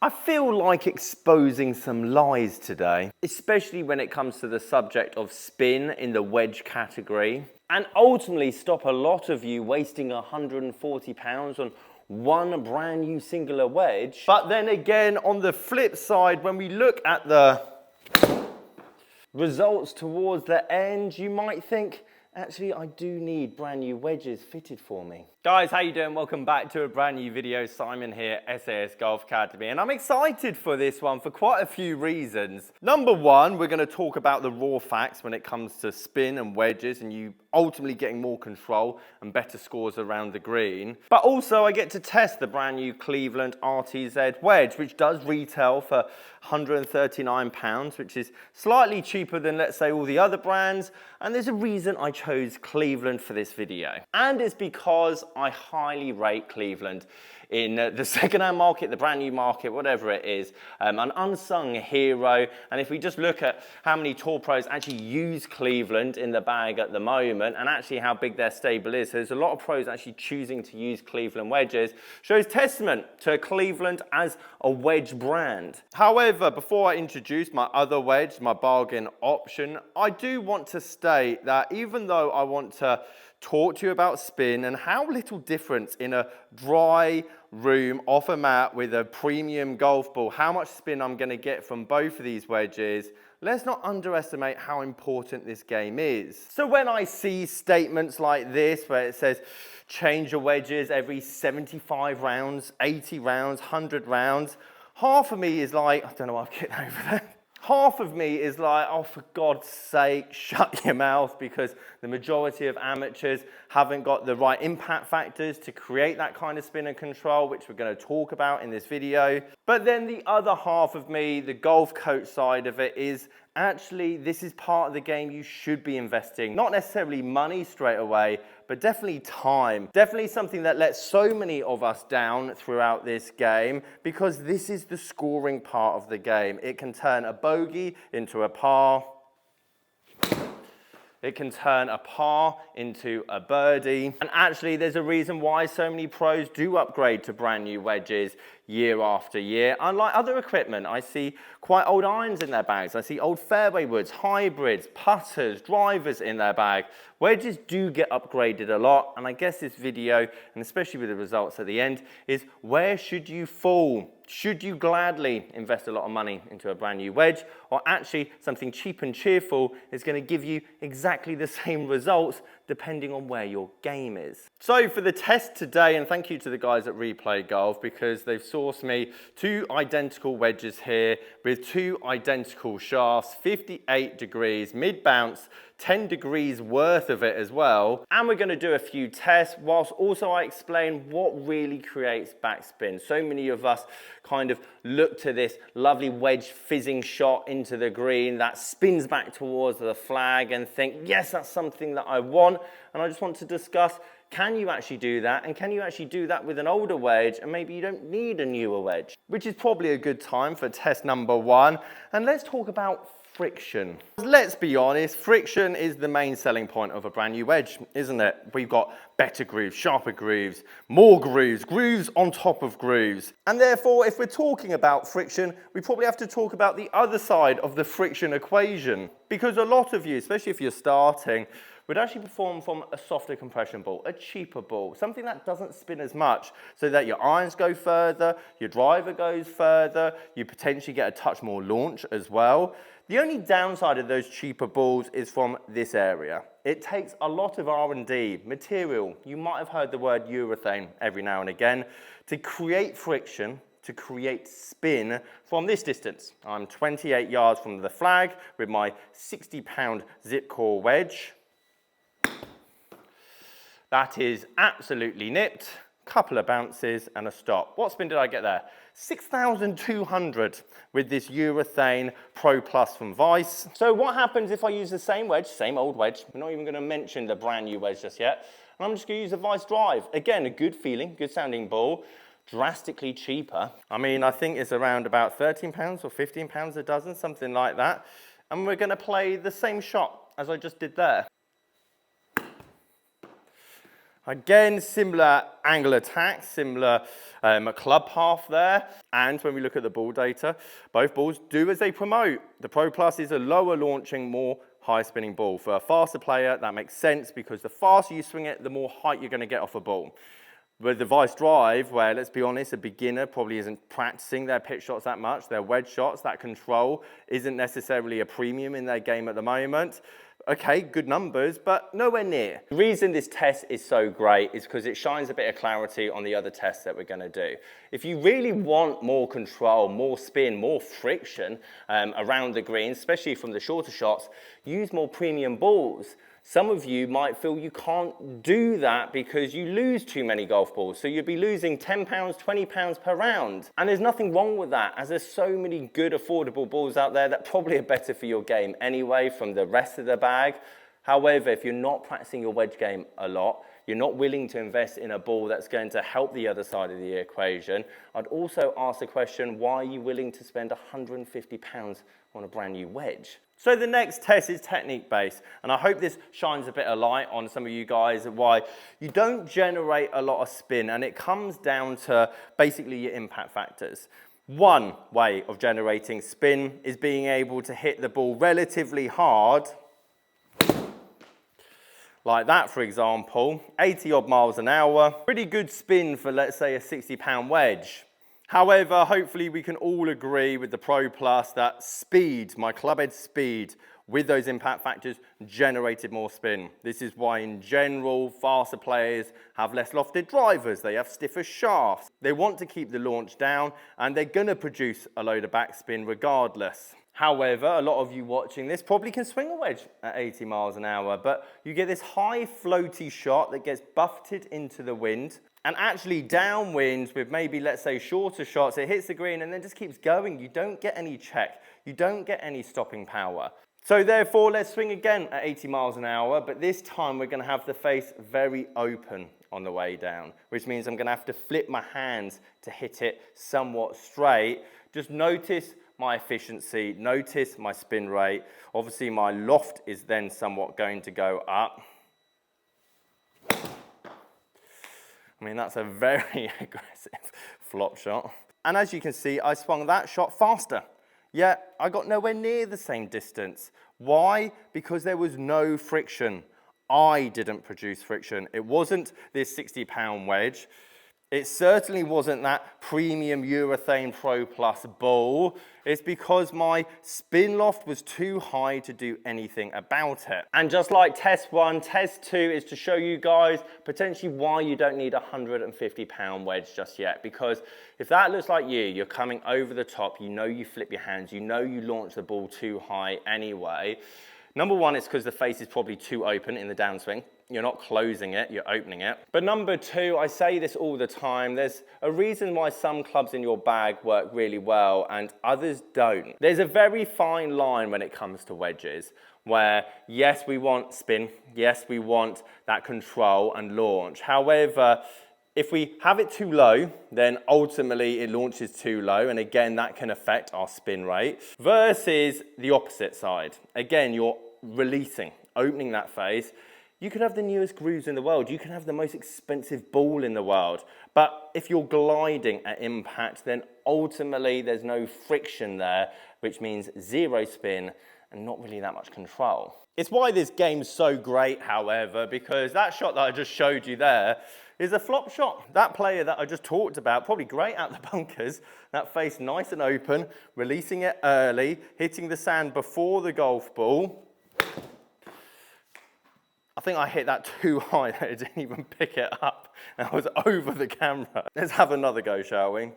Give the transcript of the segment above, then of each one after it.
I feel like exposing some lies today, especially when it comes to the subject of spin in the wedge category, and ultimately stop a lot of you wasting £140 on one brand new singular wedge. But then again, on the flip side, when we look at the results towards the end, you might think, actually, I do need brand new wedges fitted for me. Guys, how you doing? Welcome back to a brand new video. Simon here, SAS Golf Academy, and I'm excited for this one for quite a few reasons. Number one, we're going to talk about the raw facts when it comes to spin and wedges, and you ultimately getting more control and better scores around the green. But also, I get to test the brand new Cleveland RTZ wedge, which does retail for £139, which is slightly cheaper than, let's say, all the other brands. And there's a reason I chose Cleveland for this video. And it's because I highly rate Cleveland in the second-hand market, the brand new market, whatever it is, an unsung hero. And if we just look at how many tour pros actually use Cleveland in the bag at the moment, and actually how big their stable is, so there's a lot of pros actually choosing to use Cleveland wedges, shows testament to Cleveland as a wedge brand. However, before I introduce my other wedge, my bargain option, I do want to state that even though I want to talk to you about spin and how little difference in a dry room off a mat with a premium golf ball, how much spin I'm going to get from both of these wedges, let's not underestimate how important this game is. So when I see statements like this where it says change your wedges every 75 rounds, 80 rounds, 100 rounds, half of me is like, I don't know why I've kicked over there. Half of me is like, oh, for God's sake, shut your mouth, because the majority of amateurs haven't got the right impact factors to create that kind of spin and control, which we're going to talk about in this video. But then the other half of me, the golf coach side of it, is actually this is part of the game you should be investing. Not necessarily money straight away, but definitely time. Definitely something that lets so many of us down throughout this game, because this is the scoring part of the game. It can turn a bogey into a par. It can turn a par into a birdie. And actually, there's a reason why so many pros do upgrade to brand new wedges year after year. Unlike other equipment, I see quite old irons in their bags. I see old fairway woods, hybrids, putters, drivers in their bag. Wedges do get upgraded a lot. And I guess this video, and especially with the results at the end, is where should you fall? Should you gladly invest a lot of money into a brand new wedge, or actually something cheap and cheerful is going to give you exactly the same results depending on where your game is? So for the test today, and thank you to the guys at Replay Golf, because they've sourced me two identical wedges here with two identical shafts, 58 degrees, mid bounce, 10 degrees worth of it as well. And we're going to do a few tests whilst also I explain what really creates backspin. So many of us kind of look to this lovely wedge fizzing shot into the green that spins back towards the flag and think, yes, that's something that I want. And I just want to discuss, can you actually do that? And can you actually do that with an older wedge? And maybe you don't need a newer wedge, which is probably a good time for test number one. And let's talk about friction. Let's be honest, friction is the main selling point of a brand new wedge, isn't it? We've got better grooves, sharper grooves, more grooves, grooves on top of grooves. And therefore, if we're talking about friction, we probably have to talk about the other side of the friction equation. Because a lot of you, especially if you're starting, would actually perform from a softer compression ball, a cheaper ball, something that doesn't spin as much, so that your irons go further, your driver goes further, you potentially get a touch more launch as well. The only downside of those cheaper balls is from this area. It takes a lot of R&D, material, you might have heard the word urethane every now and again, to create friction, to create spin from this distance. I'm 28 yards from the flag with my 60-pound zip core wedge. That is absolutely nipped, couple of bounces and a stop. What spin did I get there? 6,200 with this urethane Pro Plus from Vice. So what happens if I use the same wedge, same old wedge? We're not even going to mention the brand new wedge just yet. And I'm just going to use a Vice drive. Again, a good feeling, good sounding ball, drastically cheaper. I mean, I think it's around about £13 or £15 a dozen, something like that. And we're going to play the same shot as I just did there. Again, similar angle attack, similar club path there. And when we look at the ball data, both balls do as they promote. The Pro Plus is a lower launching, more high spinning ball. For a faster player, that makes sense because the faster you swing it, the more height you're going to get off a ball. With the Vice Drive, where, let's be honest, a beginner probably isn't practicing their pitch shots that much, their wedge shots, that control isn't necessarily a premium in their game at the moment. Okay, good numbers, but nowhere near. The reason this test is so great is because it shines a bit of clarity on the other tests that we're going to do. If you really want more control, more spin, more friction around the green, especially from the shorter shots, use more premium balls. Some of you might feel you can't do that because you lose too many golf balls. So you'd be losing £10, £20 per round. And there's nothing wrong with that, as there's so many good affordable balls out there that probably are better for your game anyway from the rest of the bag. However, if you're not practicing your wedge game a lot, you're not willing to invest in a ball that's going to help the other side of the equation, I'd also ask the question, why are you willing to spend £150 on a brand new wedge? So the next test is technique based, and I hope this shines a bit of light on some of you guys why you don't generate a lot of spin, and it comes down to basically your impact factors. One way of generating spin is being able to hit the ball relatively hard, like that, for example, 80 odd miles an hour, pretty good spin for, let's say, a 60-pound wedge. However, hopefully we can all agree with the Pro Plus that speed, my club head speed, with those impact factors generated more spin. This is why in general, faster players have less lofted drivers, they have stiffer shafts. They want to keep the launch down and they're gonna produce a load of backspin regardless. However, a lot of you watching this probably can swing a wedge at 80 miles an hour, but you get this high floaty shot that gets buffeted into the wind. And actually downwind with maybe, let's say, shorter shots, it hits the green and then just keeps going. You don't get any check. You don't get any stopping power. So therefore, let's swing again at 80 miles an hour, but this time we're going to have the face very open on the way down, which means I'm going to have to flip my hands to hit it somewhat straight. Just notice my efficiency, notice my spin rate. Obviously, my loft is then somewhat going to go up. I mean, that's a very aggressive flop shot. And as you can see, I swung that shot faster. Yet I got nowhere near the same distance. Why? Because there was no friction. I didn't produce friction. It wasn't this 60-pound wedge. It certainly wasn't that premium urethane Pro Plus ball. It's because my spin loft was too high to do anything about it. And just like test one, test two is to show you guys potentially why you don't need a 150-pound wedge just yet. Because if that looks like you're coming over the top, you know you flip your hands, you know you launch the ball too high anyway. Number one, it's because the face is probably too open in the downswing. You're not closing it, you're opening it. But number two, I say this all the time, there's a reason why some clubs in your bag work really well and others don't. There's a very fine line when it comes to wedges, where yes, we want spin, yes, we want that control and launch. However, if we have it too low, then ultimately it launches too low, and again, that can affect our spin rate, versus the opposite side. Again, you're releasing, opening that face. You could have the newest grooves in the world, you can have the most expensive ball in the world, but if you're gliding at impact, then ultimately there's no friction there, which means zero spin and not really that much control. It's why this game's so great, however, because that shot that I just showed you there is a flop shot. That player that I just talked about, probably great out the bunkers, that face nice and open, releasing it early, hitting the sand before the golf ball. I think I hit that too high that it didn't even pick it up. And I was over the camera. Let's have another go, shall we?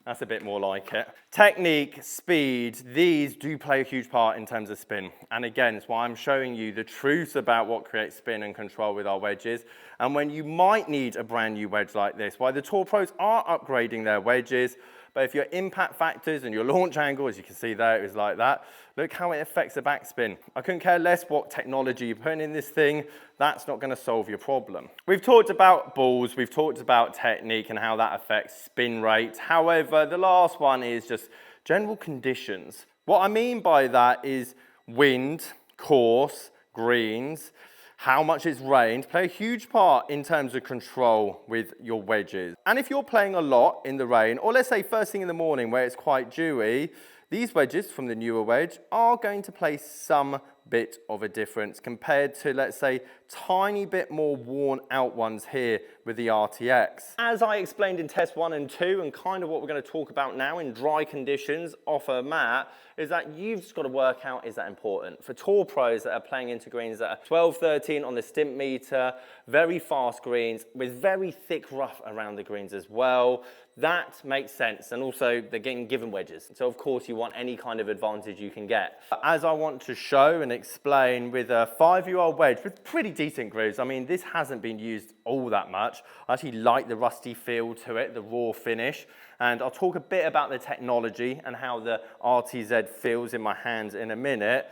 That's a bit more like it. Technique, speed, these do play a huge part in terms of spin. And again, it's why I'm showing you the truth about what creates spin and control with our wedges. And when you might need a brand new wedge like this, why the Tour Pros are upgrading their wedges. But if your impact factors and your launch angle, as you can see there, it was like that. Look how it affects the backspin. I couldn't care less what technology you're putting in this thing. That's not going to solve your problem. We've talked about balls. We've talked about technique and how that affects spin rate. However, the last one is just general conditions. What I mean by that is wind, course, greens. how much it's rained play a huge part in terms of control with your wedges. And if you're playing a lot in the rain, or let's say first thing in the morning where it's quite dewy, these wedges from the newer wedge are going to play some bit of a difference compared to, let's say, tiny bit more worn out ones here with the RTX. As I explained in test 1 and 2, and kind of what we're going to talk about now in dry conditions off a mat, is that you've just got to work out, is that important? For tour pros that are playing into greens that are 12, 13 on the stimp meter, very fast greens with very thick rough around the greens as well, that makes sense. And also they're getting given wedges. So of course you want any kind of advantage you can get. As I want to show and explain with a 5-year-old wedge with pretty decent grooves, I mean, this hasn't been used all that much. I actually like the rusty feel to it, the raw finish. And I'll talk a bit about the technology and how the RTZ feels in my hands in a minute.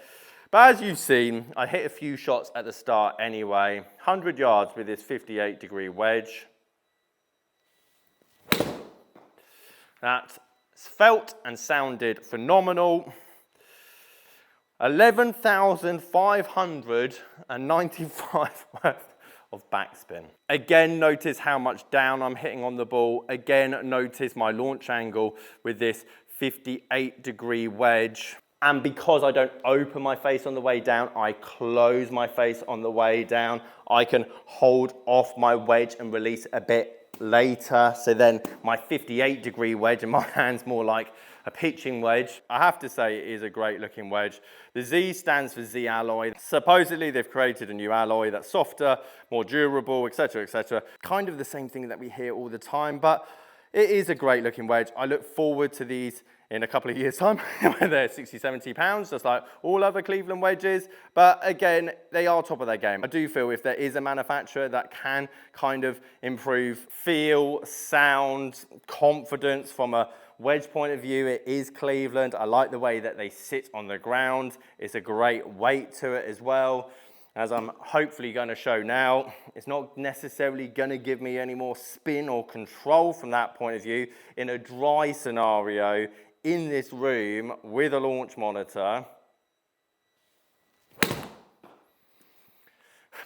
But as you've seen, I hit a few shots at the start anyway. 100 yards with this 58-degree wedge. That felt and sounded phenomenal. 11,595 worth of backspin. Again, notice how much down I'm hitting on the ball. Again, notice my launch angle with this 58-degree wedge. And because I don't open my face on the way down, I close my face on the way down. I can hold off my wedge and release a bit later. So then my 58-degree wedge in my hand's more like a pitching wedge. I have to say it is a great looking wedge. The Z stands for Z alloy. Supposedly they've created a new alloy that's softer, more durable, etc., etc. Kind of the same thing that we hear all the time, but it is a great looking wedge. I look forward to these in a couple of years' time when they're 60, 70 pounds, just like all other Cleveland wedges. But again, they are top of their game. I do feel if there is a manufacturer that can kind of improve feel, sound, confidence from a wedge point of view, it is Cleveland. I like the way that they sit on the ground. It's a great weight to it as well. As I'm hopefully going to show now, it's not necessarily going to give me any more spin or control from that point of view in a dry scenario in this room with a launch monitor.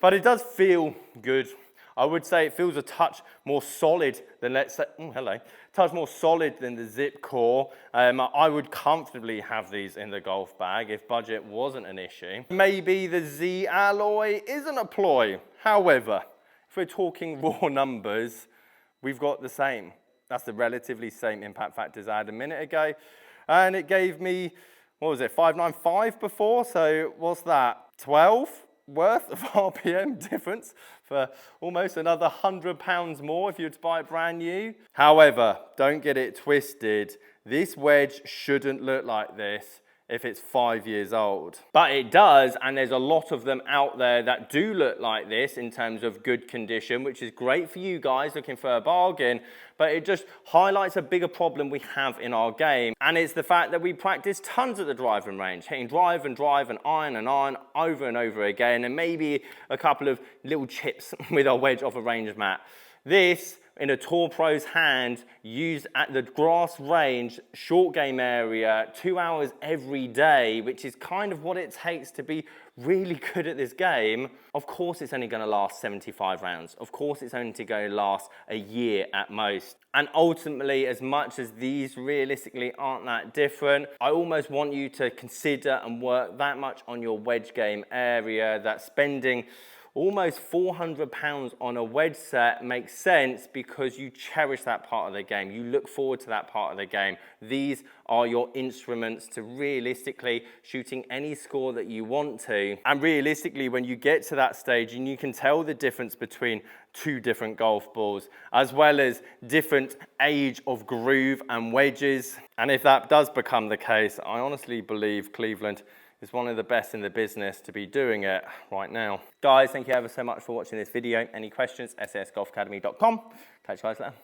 But it does feel good. I would say it feels a touch more solid than, let's say, touch more solid than the Zip Core. I would comfortably have these in the golf bag if budget wasn't an issue. Maybe the Z alloy isn't a ploy. However, if we're talking raw numbers, we've got the same. That's the relatively same impact factors I had a minute ago. And it gave me, what was it, 595 before? So what's that, 12? Worth of RPM difference for almost another £100 more if you were to buy it brand new. However, don't get it twisted. This wedge shouldn't look like this if it's 5 years old. But it does, and there's a lot of them out there that do look like this in terms of good condition, which is great for you guys looking for a bargain, but it just highlights a bigger problem we have in our game, and it's the fact that we practice tons at the driving range, hitting drive and iron over and over again, and maybe a couple of little chips with our wedge off a range mat. This, in a tour pro's hand, used at the grass range, short game area, 2 hours every day, which is kind of what it takes to be really good at this game. Of course it's only going to last 75 rounds. Of course it's only going to last a year at most. And ultimately, as much as these realistically aren't that different, I almost want you to consider and work that much on your wedge game area that spending almost £400 on a wedge set makes sense because you cherish that part of the game. You look forward to that part of the game. These are your instruments to realistically shooting any score that you want to. And realistically, when you get to that stage and you can tell the difference between two different golf balls, as well as different age of groove and wedges. And if that does become the case, I honestly believe Cleveland is one of the best in the business to be doing it right now. Guys, thank you ever so much for watching this video. Any questions, sasgolfacademy.com. Catch you guys later.